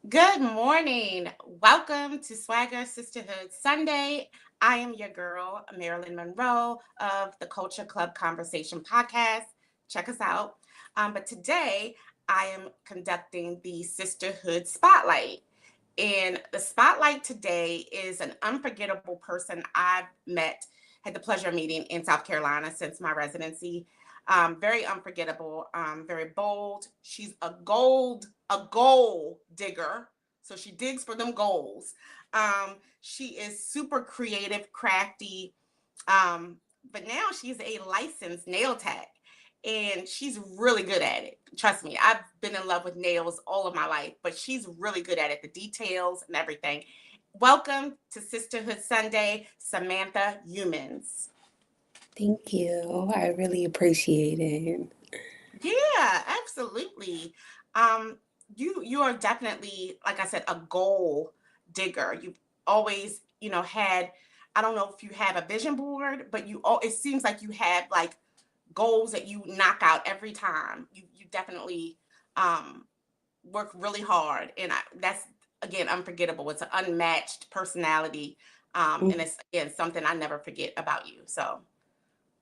Good morning. Welcome to SwagHer Sisterhood Sunday. I am your girl, Marilyn Monroe of the Klub Conversation podcast. Check us out. But today I am conducting the Sisterhood Spotlight. And the spotlight today is an unforgettable person I've met, had the pleasure of meeting in South Carolina since my residency. Very unforgettable, very bold. She's a goal digger. So she digs for them goals. She is super creative, crafty, but now she's a licensed nail tech and she's really good at it. Trust me, I've been in love with nails all of my life, but she's really good at it, the details and everything. Welcome to Sisterhood Sunday, Samantha Humans. Thank you. I really appreciate it. Yeah, absolutely. Um, you are definitely, like I said, a goal digger. You always, had, I don't know if you have a vision board, but it seems like you have like goals that you knock out every time. You definitely um work really hard, and that's again unforgettable. It's an unmatched personality, and Mm, it's again something I never forget about you. So,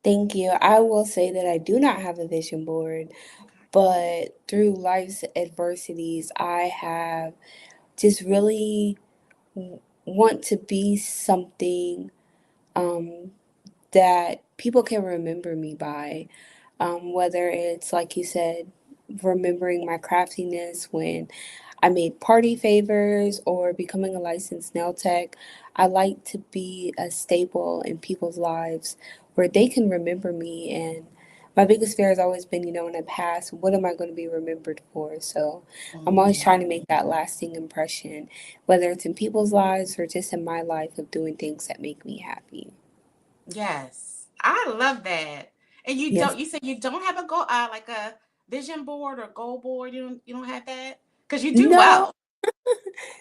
Thank you. I will say that I do not have a vision board, okay. but through life's adversities, I have just really want to be something um, that people can remember me by. Whether it's, like you said, remembering my craftiness when I made party favors or becoming a licensed nail tech. I like to be a staple in people's lives where they can remember me. And my biggest fear has always been, in the past, what am I going to be remembered for? So I'm always Mhm. trying to make that lasting impression, whether it's in people's lives or just in my life of doing things that make me happy. Yes, I love that. And you Yes. don't. You said you don't have a goal, like a vision board or goal board. You don't have that because you do No, well.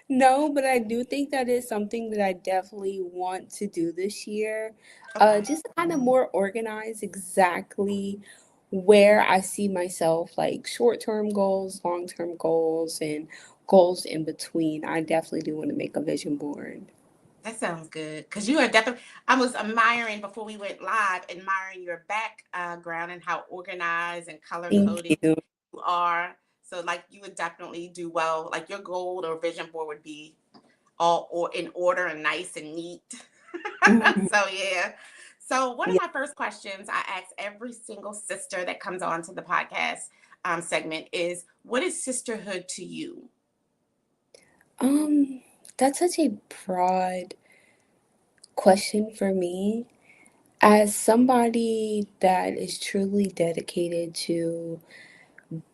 no, but I do think that is something that I definitely want to do this year. Okay. Just to kind of more organize exactly where I see myself, like short-term goals, long-term goals, and goals in between. I definitely do want to make a vision board. That sounds good because you are definitely. I was admiring before we went live, admiring your background and how organized and color Thank coded you. you are. So, like, you would definitely do well. Like, your goal or vision board would be all or in order and nice and neat. Mhm. So, yeah. So, one of Yeah. my first questions I ask every single sister that comes on to the podcast segment is, "What is sisterhood to you?" Um, that's such a broad question for me. As somebody that is truly dedicated to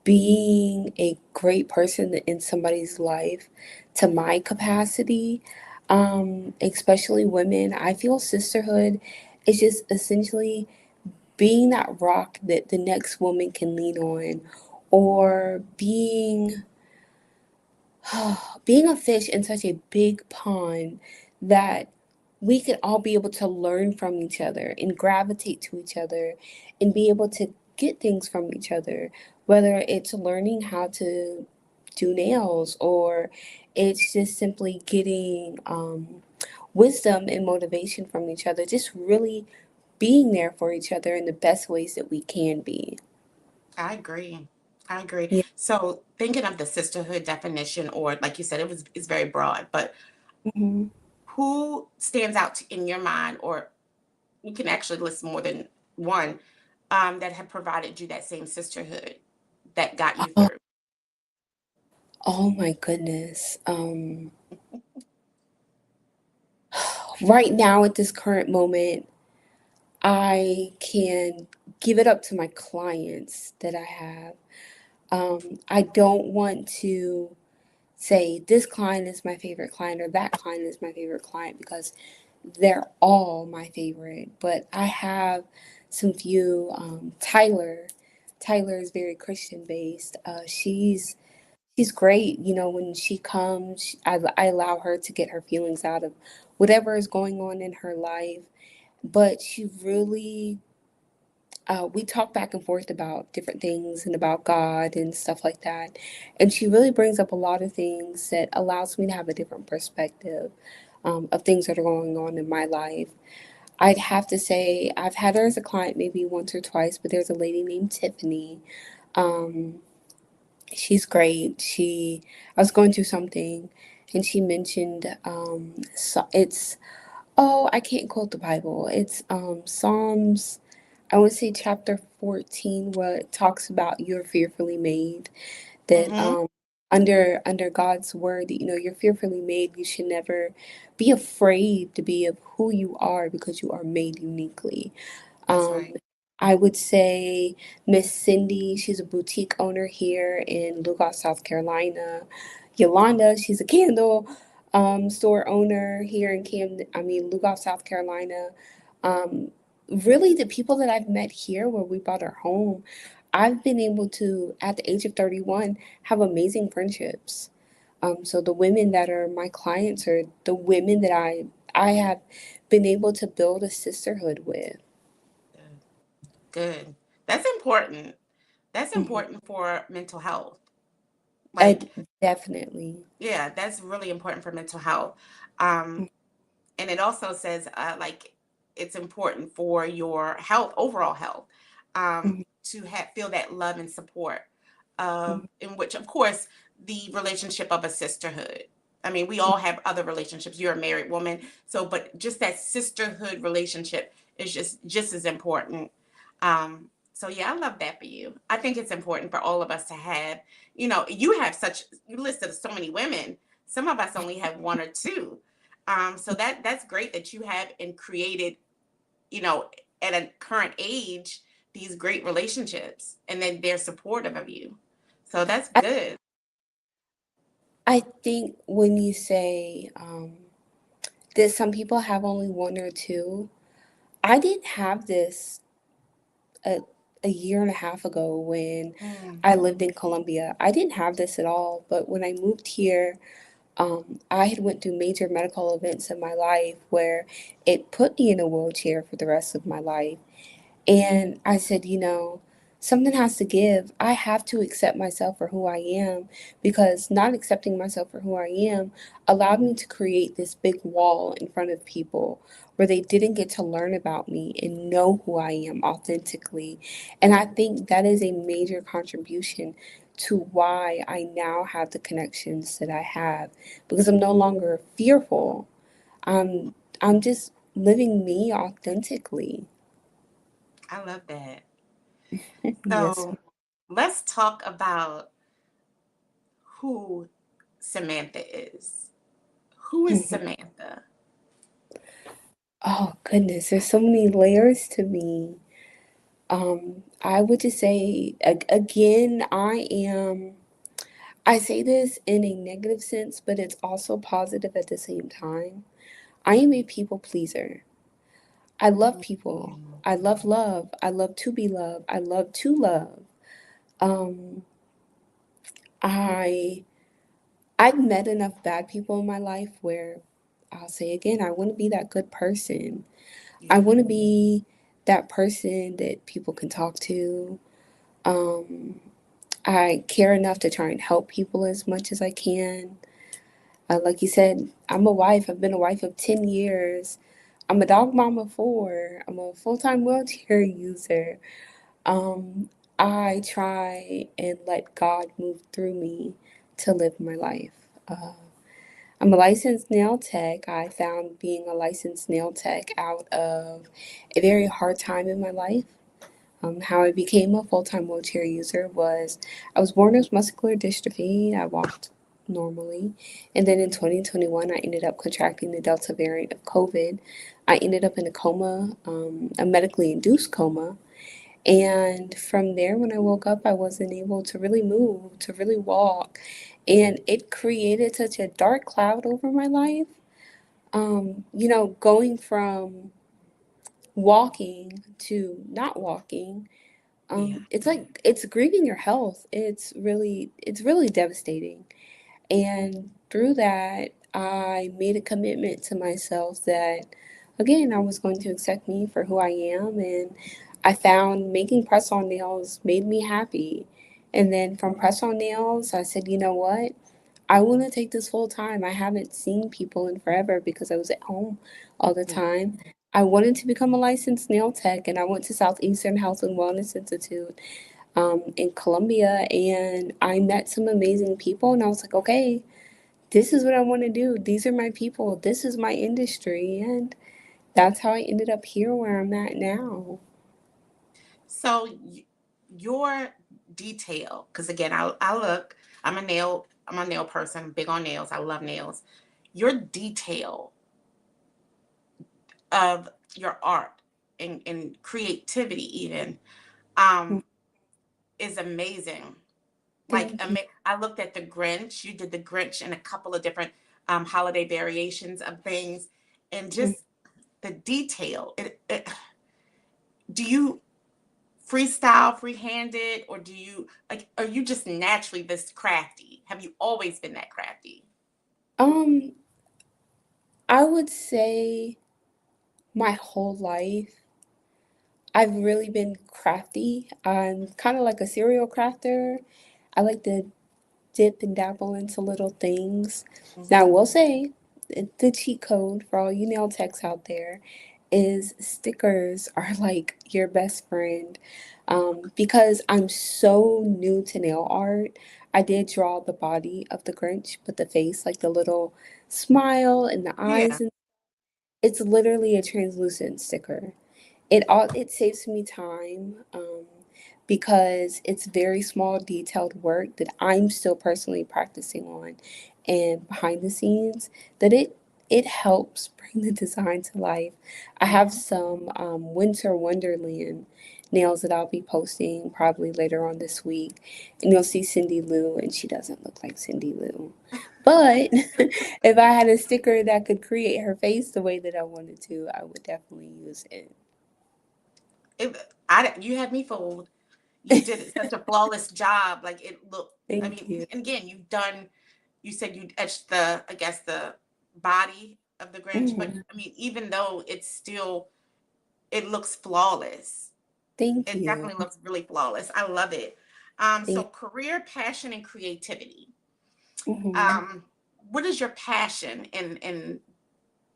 being a great person in somebody's life to my capacity, especially women, I feel sisterhood is just essentially being that rock that the next woman can lean on, or being a fish in such a big pond that we could all be able to learn from each other and gravitate to each other and be able to get things from each other, whether it's learning how to do nails or it's just simply getting wisdom and motivation from each other, just really being there for each other in the best ways that we can be. I agree. I agree. Yeah. So, thinking of the sisterhood definition, or like you said, it's very broad, but hmm who stands out in your mind, or you can actually list more than one, that have provided you that same sisterhood that got you Oh, through? oh my goodness. Right now at this current moment, I can give it up to my clients that I have. I don't want to say this client is my favorite client or that client is my favorite client because they're all my favorite. But I have some few. Tyler is very Christian based. She's great. When she comes, I allow her to get her feelings out of whatever is going on in her life. But she really we talk back and forth about different things and about God and stuff like that. And she really brings up a lot of things that allows me to have a different perspective of things that are going on in my life. I'd have to say I've had her as a client maybe once or twice, but there's a lady named Tiffany. Um, she's great. I was going through something, and she mentioned so it's I can't quote the Bible. It's Psalms. I want to say chapter 14, where it talks about you're fearfully made. That Mm-hmm. under God's word, you're fearfully made. You should never be afraid to be of who you are because you are made uniquely. That's Um, right. I would say Miss Cindy, she's a boutique owner here in Lugos, South Carolina. Yolanda, she's a candle store owner here in Lugos, South Carolina. Um, Really, the people that I've met here where we bought our home, I've been able to, at the age of 31, have amazing friendships. So the women that are my clients are the women that I have been able to build a sisterhood with. Good. Good. That's important. That's Mhm. important for mental health. Uh, Like, Definitely. yeah, that's really important for mental health. Um, and it also says like it's important for your health, overall health, Mhm, to feel that love and support mhm, of in which, of course, the relationship of a sisterhood. I mean, we mhm. all have other relationships. You're a married woman, so but just that sisterhood relationship is just as important. So yeah, I love that for you. I think it's important for all of us to have. You listed so many women. Some of us only have one or two. So that's great that you have and created, you know, at a current age, these great relationships and then they're supportive of you. So that's I, good. I think when you say that some people have only one or two, I didn't have this a, a year and a half ago when Mm, I lived in Colombia. I didn't have this at all, but when I moved here, I had went through major medical events in my life where it put me in a wheelchair for the rest of my life. And I said, something has to give. I have to accept myself for who I am because not accepting myself for who I am allowed me to create this big wall in front of people where they didn't get to learn about me and know who I am authentically. And I think that is a major contribution to why I now have the connections that I have because I'm no longer fearful. I'm just living me authentically. I love that. Yes. So let's talk about who Samantha is. Who is Mhm. Samantha? Oh goodness, there's so many layers to me. I would just say again, I say this in a negative sense, but it's also positive at the same time. I am a people pleaser. I love people. Mm, I love love. I love to be loved. I love to love. Um, I I've met enough bad people in my life where I'll say again, I want to be that good person. I yeah. want to be that person that people can talk to. Um, I care enough to try and help people as much as I can. Like you said, I'm a wife. I've been a wife of 10 years. I'm a dog mom of four. I'm a full time wheelchair user. Um, I try and let God move through me to live my life. Uh, I'm a licensed nail tech. I found being a licensed nail tech out of a very hard time in my life. How I became a full time wheelchair user was I was born with muscular dystrophy. I walked normally. And then in 2021, I ended up contracting the Delta variant of COVID. I ended up in a coma, a medically induced coma. And from there, when I woke up, I wasn't able to really move, to really walk. And it created such a dark cloud over my life. Going from walking to not walking, Yeah. it's like it's grieving your health. It's really devastating. And through that, I made a commitment to myself that again, I was going to accept me for who I am, and I found making press on nails made me happy. And then from press on nails, I said, you know what? I want to take this full time. I haven't seen people in forever because I was at home all the Mhm. time. I wanted to become a licensed nail tech, and I went to Southeastern Health and Wellness Institute in Columbia, and I met some amazing people, and I was like, okay, this is what I want to do. These are my people. This is my industry, and that's how I ended up here where I'm at now. So your detail, because again, I look, I'm a nail person, big on nails. I love nails. Your detail of your art and creativity even Mm, um, is amazing. Like thank you. I looked at the Grinch. You did the Grinch and a couple of different holiday variations of things, and Mm. just the detail. Do you freestyle, freehanded, or do you like? Are you just naturally this crafty? Have you always been that crafty? Um, I would say my whole life I've really been crafty. I'm kind of like a serial crafter. I like to dip and dabble into little things. Now, I Mm-hmm. will say the cheat code for all you nail techs out there is stickers are like your best friend. Because I'm so new to nail art, I did draw the body of the Grinch, but the face, like the little smile and the Yeah. eyes, and it's literally a translucent sticker. It saves me time because it's very small detailed work that I'm still personally practicing on and behind the scenes that it helps bring the design to life. I have Mm-hmm. some winter wonderland nails that I'll be posting probably later on this week, and you'll see Cindy Lou, and she doesn't look like Cindy Lou, but if I had a sticker that could create her face the way that I wanted to, I would definitely use You had me fooled. You did such a flawless job. Like it looked. I Thank mean, you. and again, you've done. You said you etched the, I guess, the body of the Grinch, but Mhm. I mean, even though it's still, it looks flawless. Thank It you. definitely looks really flawless. I love it. So Thank career, passion, and creativity. mhm. Um, what is your passion in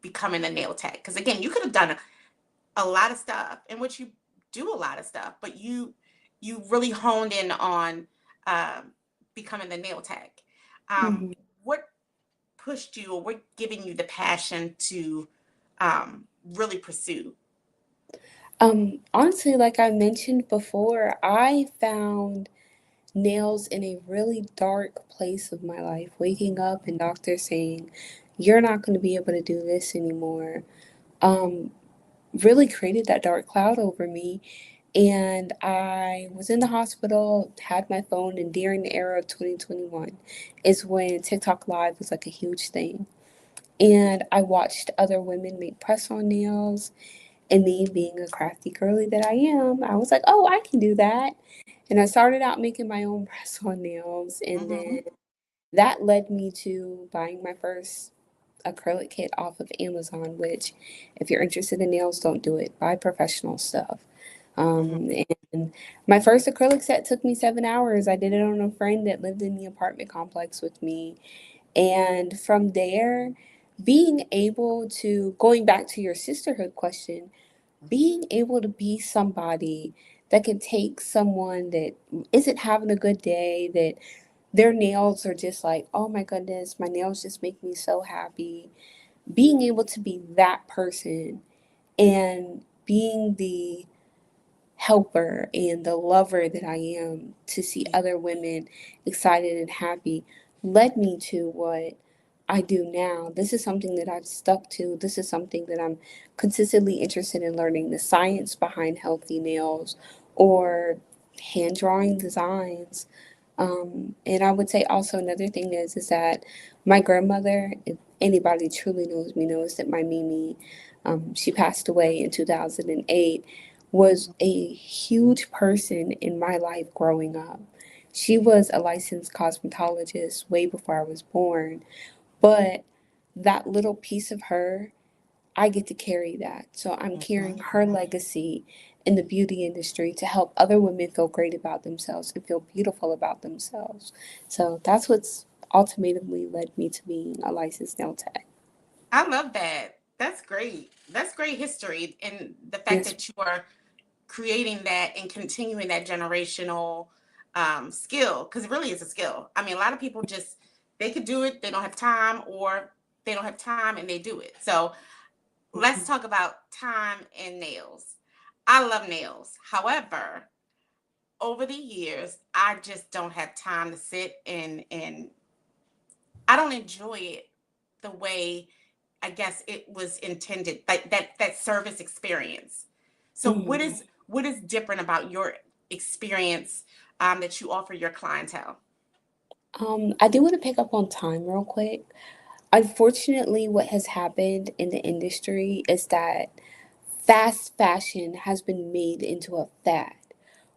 becoming a nail tech? Because again, you could have done a lot of stuff, in which you do a lot of stuff, but you really honed in on um, becoming the nail tech. Mhm. What pushed you, or what giving you the passion to really pursue? Honestly, like I mentioned before, I found nails in a really dark place of my life, waking up and doctors saying, "You're not going to be able to do this anymore." Um, really created that dark cloud over me. And I was in the hospital, had my phone, and during the era of 2021 is when TikTok Live was like a huge thing. And I watched other women make press on nails. And me being a crafty girly that I am, I was like, oh, I can do that. And I started out making my own press on nails. And Mm-hmm. then that led me to buying my first acrylic kit off of Amazon, which, if you're interested in nails, don't do it. Buy professional stuff. Mm-hmm. And my first acrylic set took me 7 hours. I did it on a friend that lived in the apartment complex with me. And from there, being able to, going back to your sisterhood question, being able to be somebody that can take someone that isn't having a good day, that their nails are just like, oh my goodness, my nails just make me so happy. Being able to be that person and being the helper and the lover that I am to see Yeah. other women excited and happy led me to what I do now. This is something that I've stuck to. This is something that I'm consistently interested in learning the science behind healthy nails or hand drawing designs. And I would say also another thing is that my grandmother, if anybody truly knows me, knows that my Mimi, she passed away in 2008, was a huge person in my life growing up. She was a licensed cosmetologist way before I was born, but that little piece of her, I get to carry that. So I'm carrying Mm-hmm. her legacy in the beauty industry to help other women feel great about themselves and feel beautiful about themselves. So that's what's ultimately led me to being a licensed nail tech. I love that. That's great. That's great history. And the fact Yes. that you are creating that and continuing that generational skill, because it really is a skill. I mean, a lot of people just, they could do it, they don't have time, or they don't have time and they do it. So let's talk about time and nails. I love nails. However, over the years, I just don't have time to sit and I don't enjoy it the way I guess it was intended, like that service experience. So Mhm. what is different about your experience that you offer your clientele? I do want to pick up on time real quick. Unfortunately, what has happened in the industry is that fast fashion has been made into a fad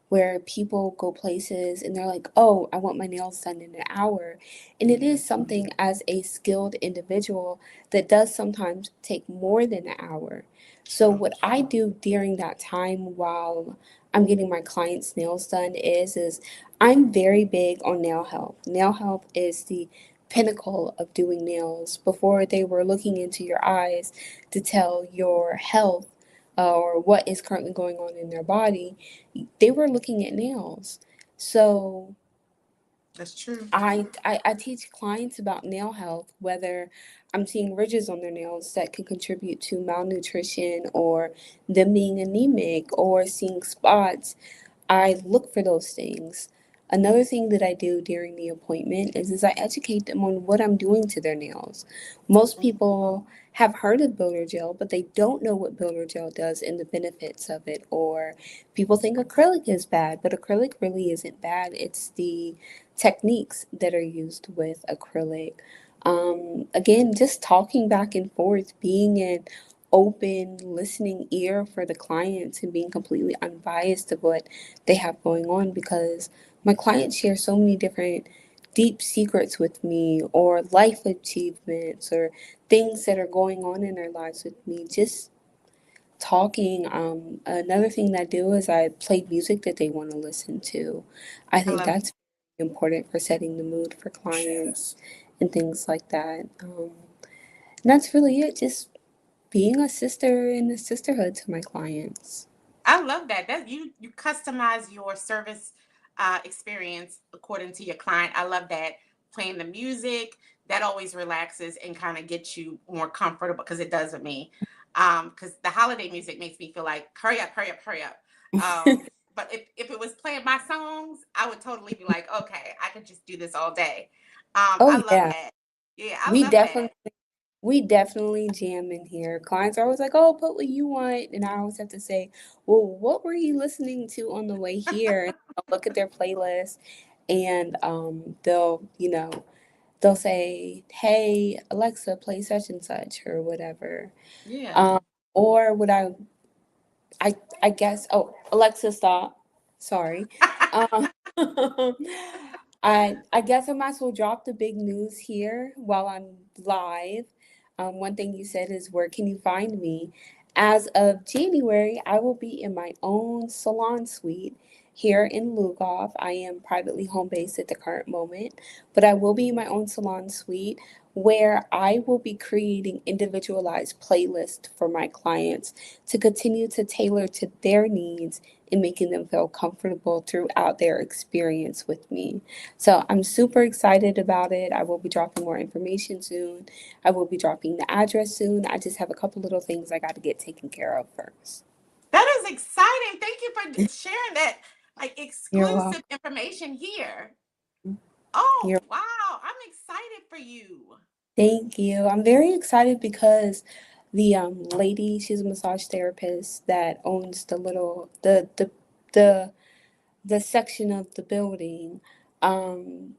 where people go places and they're like, oh, I want my nails done in an hour. And it is something as a skilled individual that does sometimes take more than an hour. So, True. what I do during that time while I'm getting my clients' nails done is I'm very big on nail health. Nail health is the pinnacle of doing nails. Before they were looking into your eyes to tell your health or what is currently going on in their body, they were looking at nails. So That's true. I teach clients about nail health, whether I'm seeing ridges on their nails that can contribute to malnutrition or them being anemic or seeing spots. I look for those things. Another thing that I do during the appointment is I educate them on what I'm doing to their nails. Most people have heard of builder gel, but they don't know what builder gel does and the benefits of it. Or people think acrylic is bad, but acrylic really isn't bad. It's the techniques that are used with acrylic. Again, just talking back and forth, being an open listening ear for the clients and being completely unbiased of what they have going on, because my clients share so many different deep secrets with me or life achievements or things that are going on in their lives with me. Just talking. Another thing that I do is I play music that they want to listen to. I I think love that's important for setting the mood for clients and things like that. And that's really it. Just being a sister in a sisterhood to my clients. I love that. That you customize your service experience according to your client. I love that. Playing the music that always relaxes and kind of gets you more comfortable because it does with me. Because the holiday music makes me feel like hurry up, hurry up, hurry up. But if it was playing my songs, I would totally be like, okay, I could just do this all day. Oh I love yeah, that. Yeah, I we love that. definitely we definitely jam in here. Clients are always like, "Oh, put what you want," and I always have to say, "Well, what were you listening to on the way here?" And I'll look at their playlist, and they'll say, "Hey, Alexa, play such and such," or whatever. Yeah. Um, or would I guess, oh, Alexa, stop. Sorry. Um, I guess I might as well drop the big news here while I'm live. One thing you said is, where can you find me? As of January, I will be in my own salon suite here in Lugoff. I am privately home based at the current moment, but I will be in my own salon suite where I will be creating individualized playlists for my clients to continue to tailor to their needs and making them feel comfortable throughout their experience with me. So I'm super excited about it. I will be dropping more information soon. I will be dropping the address soon. I just have a couple little things I got to get taken care of first. That is exciting. Thank you for sharing that like You're exclusive welcome. information here. You're Oh, wow. I'm excited for you. Thank you. I'm very excited because the lady, she's a massage therapist that owns the section of the building.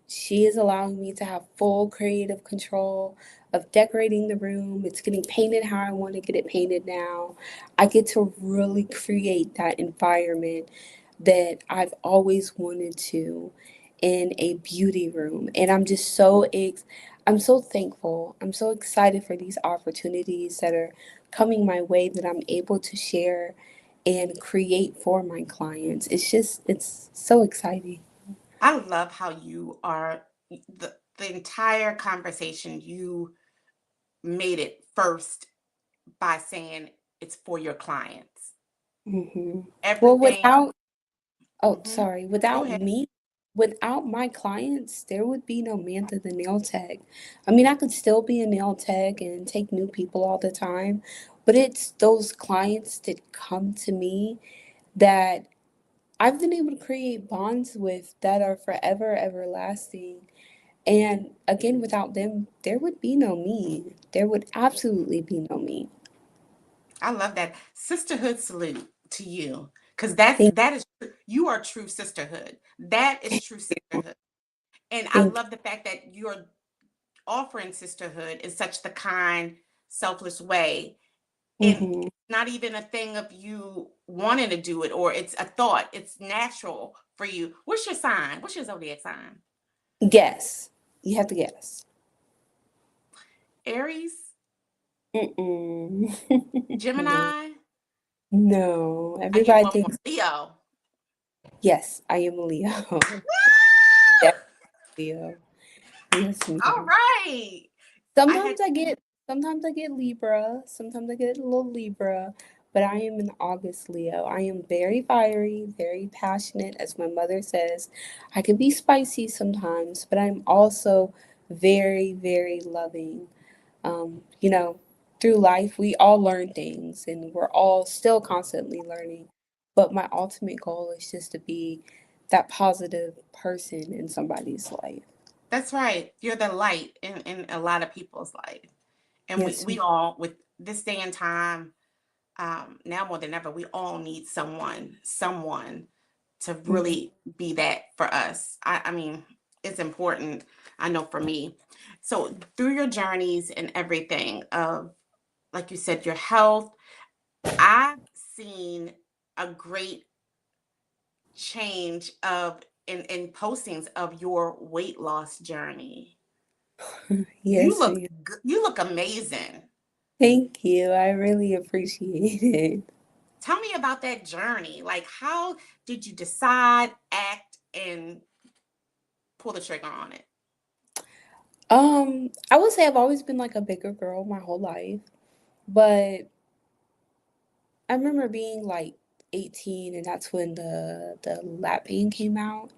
She is allowing me to have full creative control of decorating the room. It's getting painted how I want to get it painted now. I get to really create that environment that I've always wanted to in a beauty room. And I'm so thankful. I'm so excited for these opportunities that are coming my way that I'm able to share and create for my clients. It's so exciting. I love how you are the entire conversation you made it first by saying it's for your clients. Hmm. Well, Everything. without oh, Mhm. sorry, Go without ahead. me, without my clients, there would be no Mantha the nail tech. I mean, I could still be a nail tech and take new people all the time, but it's those clients that come to me that I've been able to create bonds with that are forever everlasting. And again, without them, there would be no me. There would absolutely be no me. I love that sisterhood salute to you because Thank that is you are true sisterhood. That is true you. sisterhood, and I Thank love the fact that you're offering sisterhood in such the kind, selfless way, you. and Hmm. it's not even a thing of you wanting to do it or it's a thought. It's natural for you. What's your sign? What's your zodiac sign? Guess. You have to guess. Aries, Mm-mm. No. Gemini. No. I get Everybody one more. thinks, Leo. yes, I am a Leo. Definitely Leo. Yes, All ma'am. right. I had Sometimes I get sometimes I get Libra, sometimes I get a little Libra, but I am an August Leo. I am very fiery, very passionate, as my mother says. I can be spicy sometimes, but I'm also very, very loving. You know, through life we all learn things and we're all still constantly learning. But my ultimate goal is just to be that positive person in somebody's life. that's right. You're the light in a lot of people's life. And Yes, we all with this day and time, now more than ever, we all need someone to ma'am. really be that for us. I mean, it's important. I know for me. So through your journeys and everything of, like you said, your health, I've seen a great change of in postings of your weight loss journey. You Yes, look ma'am. you look amazing. Thank you. I really appreciate it. Tell me about that journey. Like, how did you decide, act, and pull the trigger on it? I would say I've always been like a bigger girl my whole life, but I remember being like 18 and that's when the lap band came out.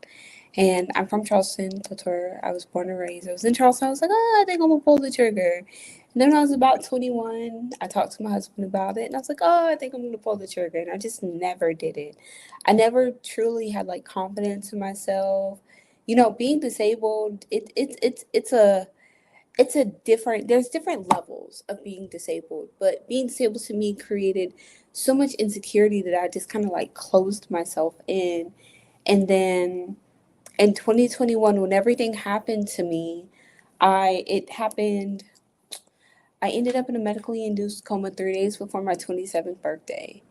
And I'm from Charleston, that's where I was born and raised. I was in Charleston. I was like, oh, I think I'm gonna pull the trigger. And then when I was about 21, I talked to my husband about it, and I was like, oh, I think I'm gonna pull the trigger. And I just never did it. I never truly had like confidence in myself. You know, being disabled, it's a different there's different levels of being disabled, but being disabled to me created so much insecurity that I just kind of like closed myself in. And then in 2021 when everything happened to me, I ended up in a medically induced coma 3 days before my 27th birthday.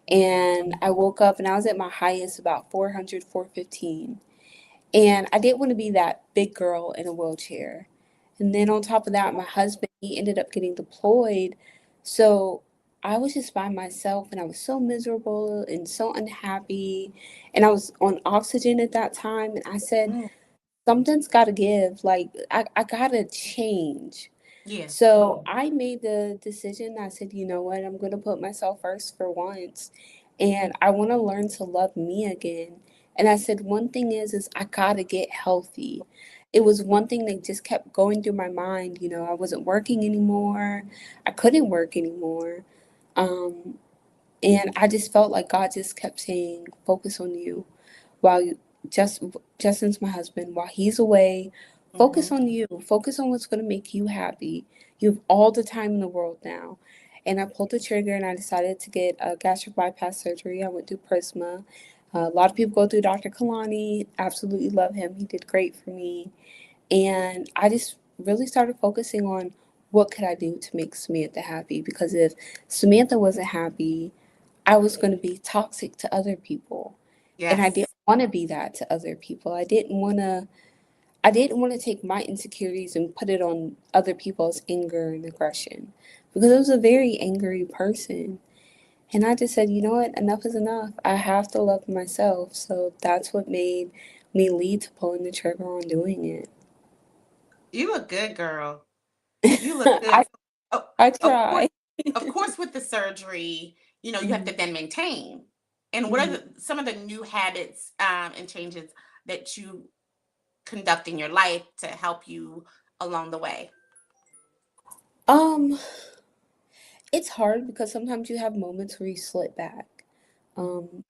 And I woke up and I was at my highest about 400, 415. And I didn't want to be that big girl in a wheelchair. And then on top of that, my husband, he ended up getting deployed. So I was just by myself and I was so miserable and so unhappy. And I was on oxygen at that time. And I said, Mm, something's got to give. Like, I got to change. yeah, So I made the decision. I said, you know what? I'm going to put myself first for once. And I want to learn to love me again. And I said, one thing is I got to get healthy. It was one thing that just kept going through my mind. You know, I wasn't working anymore. I couldn't work anymore. Um, and I just felt like God just kept saying, focus on you while you, just Justin's my husband, while he's away, focus hmm, on you. Focus on what's going to make you happy. You have all the time in the world now. And I pulled the trigger and I decided to get a gastric bypass surgery. I went through Prisma. A lot of people go through Dr. Kalani. Absolutely love him. He did great for me. And I just really started focusing on what could I do to make Samantha happy, because if Samantha wasn't happy, I was going to be toxic to other people. And I didn't yes, want to be that to other people. I didn't want to take my insecurities and put it on other people's anger and aggression, because I was a very angry person. And I just said, you know what, enough is enough. I have to love myself. So that's what made me lead to pulling the trigger on doing it. You look good, girl. You look good. I Oh, I of course, try. of course, with the surgery, you have to Mhm, then maintain. And what are mhm. some of the new habits and changes that you conduct in your life to help you along the way? Um, it's hard because sometimes you have moments where you slip back.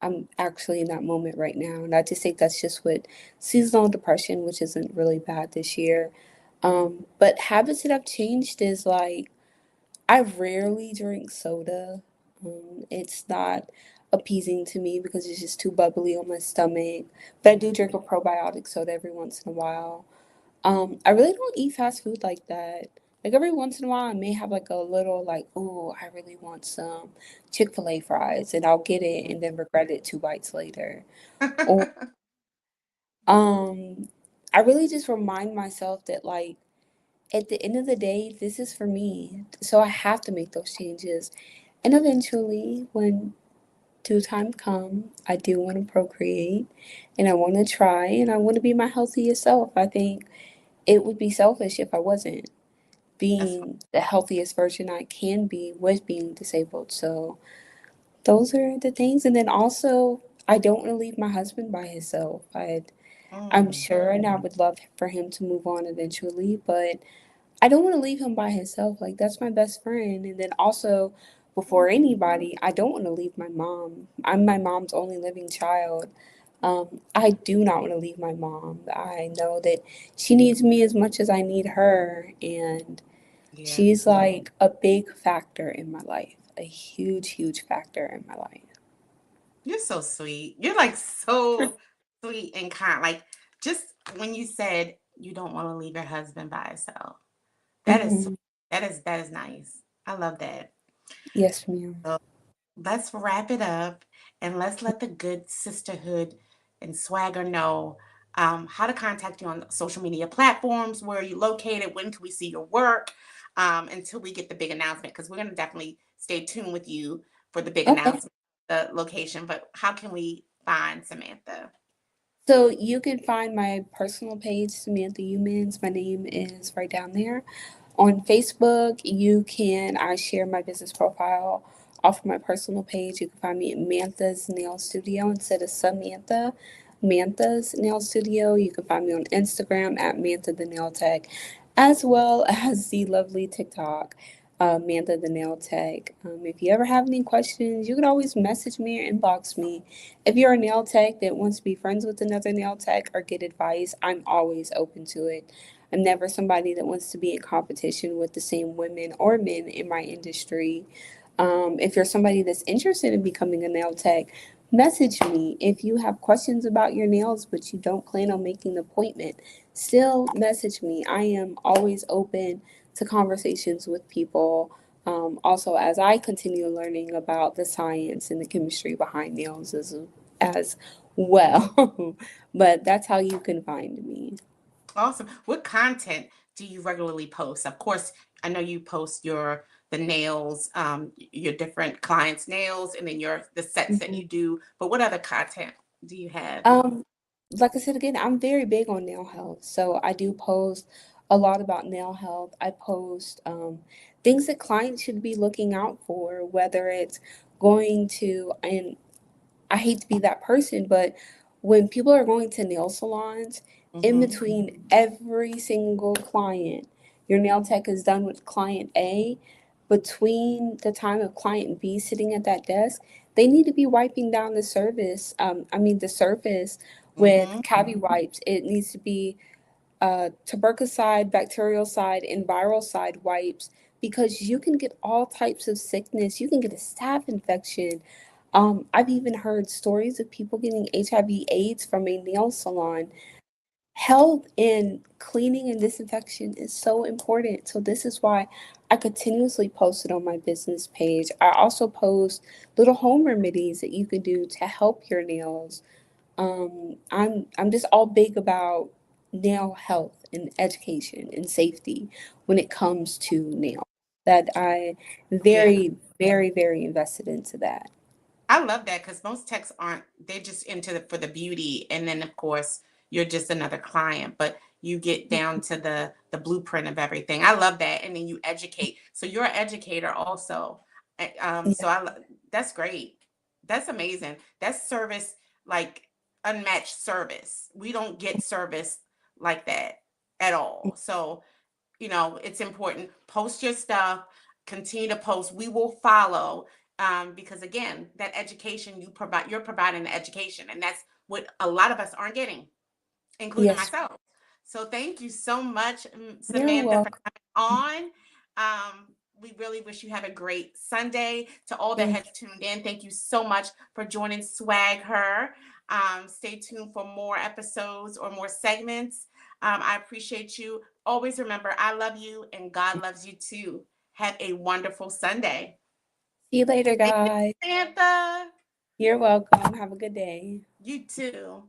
I'm actually in that moment right now, and I just think that's just what seasonal depression, which isn't really bad this year. But habits that I've changed is like I rarely drink soda. It's not appeasing to me because it's just too bubbly on my stomach. But I do drink a probiotic soda every once in a while. I really don't eat fast food like that. Like every once in a while, I may have like a little like, oh, I really want some Chick-fil-A fries, and I'll get it and then regret it 2 bites later. Or um, I really just remind myself that like at the end of the day, this is for me. So I have to make those changes. And eventually, when due time come, I do want to procreate and I want to try and I want to be my healthiest self. I think it would be selfish if I wasn't That's being the healthiest version I can be with being disabled. So those are the things. And then also, I don't want to leave my husband by himself. I'm mm, sure and I would love for him to move on eventually, but I don't want to leave him by himself. Like that's my best friend. And then also, before anybody, I don't want to leave my mom. I'm my mom's only living child. I do not want to leave my mom. I know that she needs me as much as I need her, and yeah. she's like a big factor in my life, a huge, huge factor in my life. You're so sweet. You're like so sweet and kind. Like just when you said you don't want to leave your husband by himself. That is Hmm. that is nice. I love that. Yes, ma'am. So let's wrap it up and let's let the good sisterhood and swagger know how to contact you on social media platforms. Where are you located? When can we see your work? Until we get the big announcement, because we're going to definitely stay tuned with you for the big Okay. announcement, the location. But how can we find Samantha? So you can find my personal page, Samantha Humans. My name is right down there. On Facebook, you can I share my business profile off of my personal page. You can find me at Mantha's Nail Studio instead of Samantha. Mantha's Nail Studio. You can find me on Instagram at Mantha the Nail Tech, as well as the lovely TikTok, Mantha the Nail Tech. If you ever have any questions, you can always message me or inbox me. If you're a nail tech that wants to be friends with another nail tech or get advice, I'm always open to it. I'm never somebody that wants to be in competition with the same women or men in my industry. If you're somebody that's interested in becoming a nail tech, message me. If you have questions about your nails but you don't plan on making an appointment, still message me. I am always open to conversations with people. Also, as I continue learning about the science and the chemistry behind nails as well. But that's how you can find me. Awesome. What content do you regularly post? Of course, I know you post the nails, your different clients' nails, and then your the sets that Mhm. you do. But what other content do you have? Um, like I said again, I'm very big on nail health. So I do post a lot about nail health. I post things that clients should be looking out for, whether it's going to, and I hate to be that person, but when people are going to nail salons, in Mm-hmm. between every single client, your nail tech is done with client A. Between the time of client B sitting at that desk, they need to be wiping down the surface with Mm-hmm. cavi wipes. It needs to be tuberculosis, bacterial side, and viral side wipes because you can get all types of sickness. You can get a staph infection. I've even heard stories of people getting HIV/AIDS from a nail salon. Health and cleaning and disinfection is so important. So this is why I continuously post it on my business page. I also post little home remedies that you can do to help your nails. I'm just all big about nail health and education and safety when it comes to nails. That I Yeah. very very, very invested into that. I love that because most techs aren't, they're just into the for the beauty. And then of course you're just another client, but you get down to the blueprint of everything. I love that. And then you educate. So you're an educator also. Yeah. So that's great. That's amazing. That's service, like unmatched service. We don't get service like that at all. So it's important. Post your stuff, continue to post. We will follow, because again, that education you're providing the education, and that's what a lot of us aren't getting, including Yes. myself. So thank you so much, You're Samantha, for welcome. coming on. We really wish you have a great Sunday. To all that Thank has tuned in, thank you so much for joining SwagHer. Stay tuned for more episodes or more segments. I appreciate you. Always remember, I love you and God loves you too. Have a wonderful Sunday. See you later, Thank you, guys. Samantha. You're welcome. Have a good day. You too.